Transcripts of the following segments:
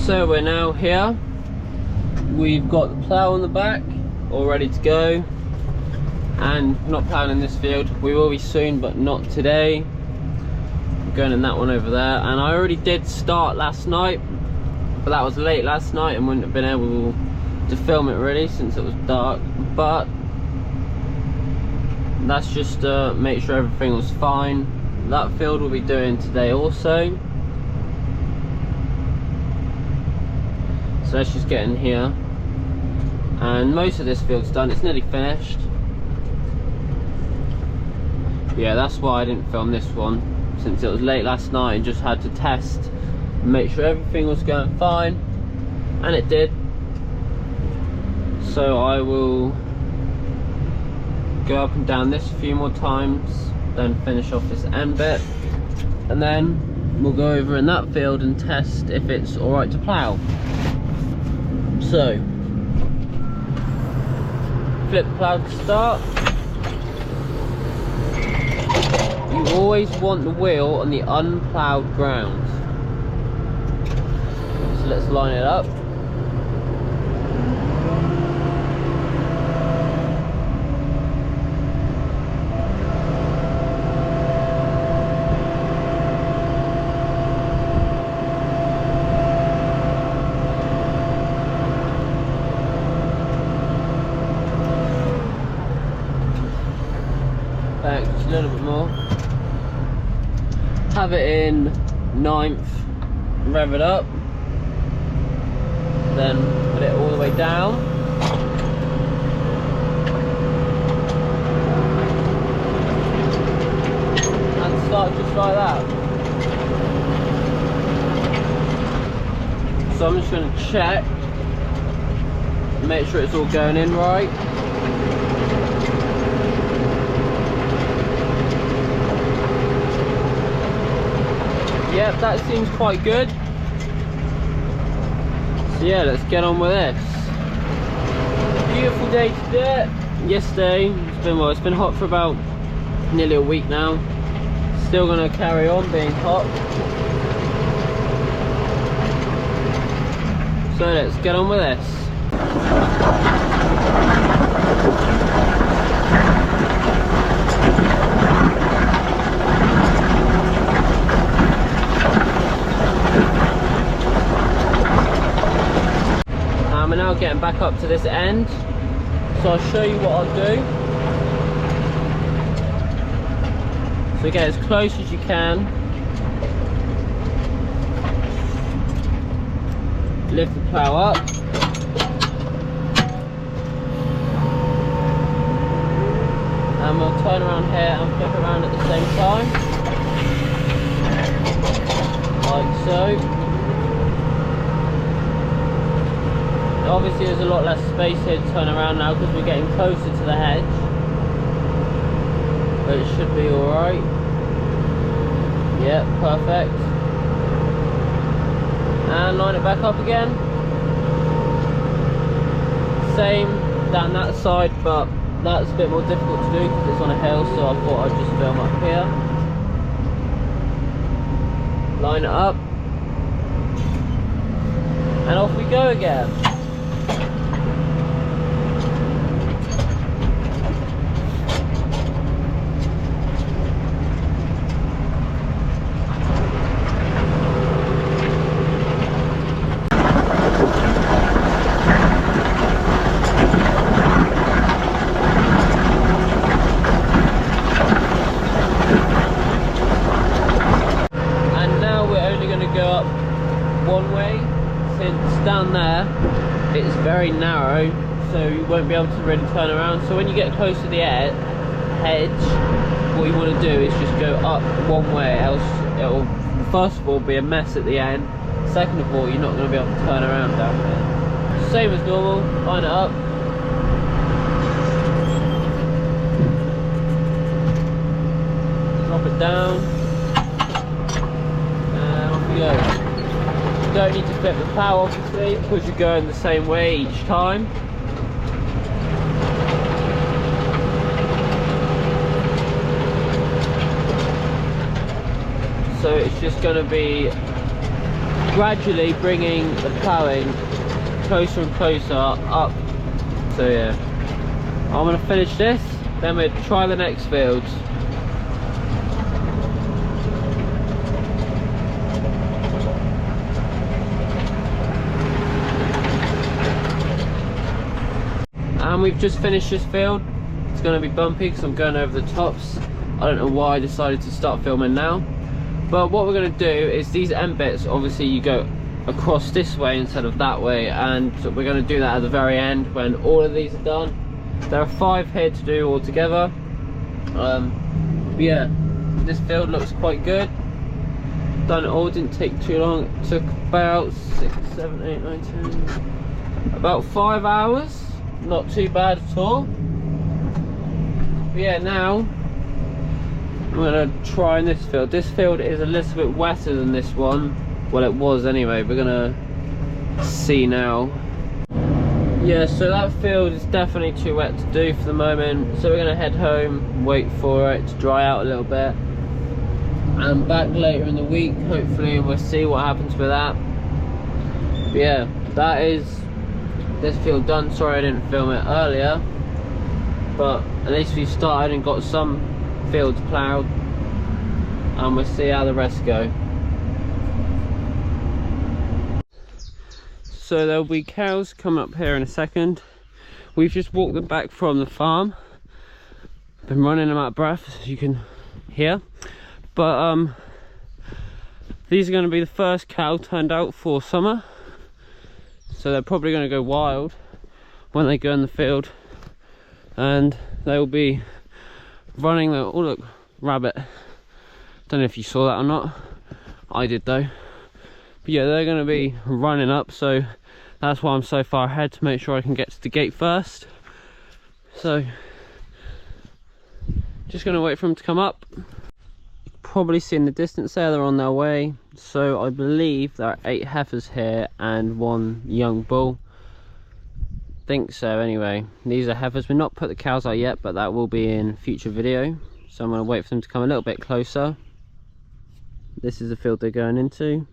So we're now here. We've got the plough on the back, all ready to go. And not ploughing in this field. We will be soon, but not today. We're going in that one over there. And I already did start last night, but that was late last night and wouldn't have been able to film it really since it was dark. But that's just to make sure everything was fine. That field we'll be doing today also. So let's just get in here. And most of this field's done, it's nearly finished. Yeah, that's why I didn't film this one, since it was late last night and just had to test and make sure everything was going fine, and it did. So I will go up and down this a few more times, then finish off this end bit, and then we'll go over in that field and test if it's alright to plough. So, flip the plough to start. You always want the wheel on the unploughed ground. So let's line it up. Back just a little bit more. Have it in 9th, rev it up, then put it all the way down. And start just like that. So I'm just going to check, make sure it's all going in right. Yep, that seems quite good. So yeah, let's get on with this. Beautiful day to do it. Yesterday, it's been hot for about nearly a week now. Still gonna carry on being hot. So let's get on with this. We're now getting back up to this end, so I'll show you what I'll do. So get as close as you can, lift the plough up, and we'll turn around here and flip around at the same time, like so. Obviously there's a lot less space here to turn around now because we're getting closer to the hedge, but it should be alright. Yep, perfect. And line it back up again. Same down that side, but that's a bit more difficult to do because it's on a hill, so I thought I'd just film up here. Line it up, and off we go again. Down there it's very narrow, so you won't be able to really turn around. So when you get close to the hedge, what you want to do is just go up one way, else it'll first of all be a mess at the end, second of all you're not going to be able to turn around down there. Same as normal, line it up, drop it down, and off you go. You don't need to flip the plough obviously because you're going the same way each time. So it's just going to be gradually bringing the ploughing closer and closer up. So yeah, I'm gonna finish this, then we'll try the next fields. And we've just finished this field. It's going to be bumpy because I'm going over the tops. I don't know why I decided to start filming now, but what we're going to do is these end bits, obviously you go across this way instead of that way, and we're going to do that at the very end when all of these are done. There are 5 here to do all together. But yeah, this field looks quite good. Done it all, didn't take too long. It took about 6, 7, 8, 9, 10, about 5 hours. Not too bad at all. But yeah, now I'm gonna try in this field. This field is a little bit wetter than this one. Well, it was anyway. We're gonna see now. Yeah, so that field is definitely too wet to do for the moment. So we're gonna head home, wait for it to dry out a little bit, and back later in the week, hopefully, and we'll see what happens with that. But yeah, that is this field done. Sorry I didn't film it earlier, but at least we've started and got some fields ploughed, and we'll see how the rest go. So there'll be cows coming up here in a second. We've just walked them back from the farm. Been running them out of breath, as you can hear, but these are going to be the first cow turned out for summer. So they're probably going to go wild when they go in the field, and they will be running the, oh look, rabbit. Don't know if you saw that or not. I did though. But yeah, they're going to be running up, so that's why I'm so far ahead, to make sure I can get to the gate first. So just going to wait for them to come up. Probably see in the distance there, they're on their way. So I believe there are 8 heifers here and 1 young bull. Think so anyway. These are heifers. We've not put the cows out yet, but that will be in future video. So I'm going to wait for them to come a little bit closer. This is the field they're going into.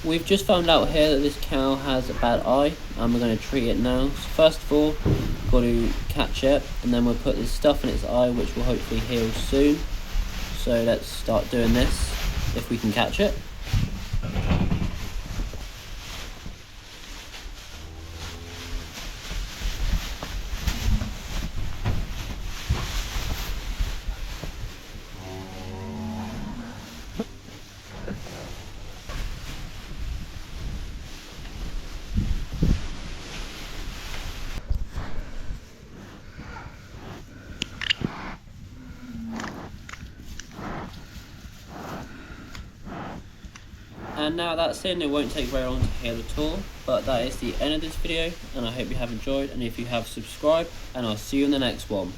We've just found out here that this cow has a bad eye, and we're going to treat it now. So first of all, got to catch it, and then we'll put this stuff in its eye, which will hopefully heal soon. So let's start doing this, if we can catch it. And now that's in, it won't take very long to hear the tour, but that is the end of this video, and I hope you have enjoyed, and if you have, subscribe, and I'll see you in the next one.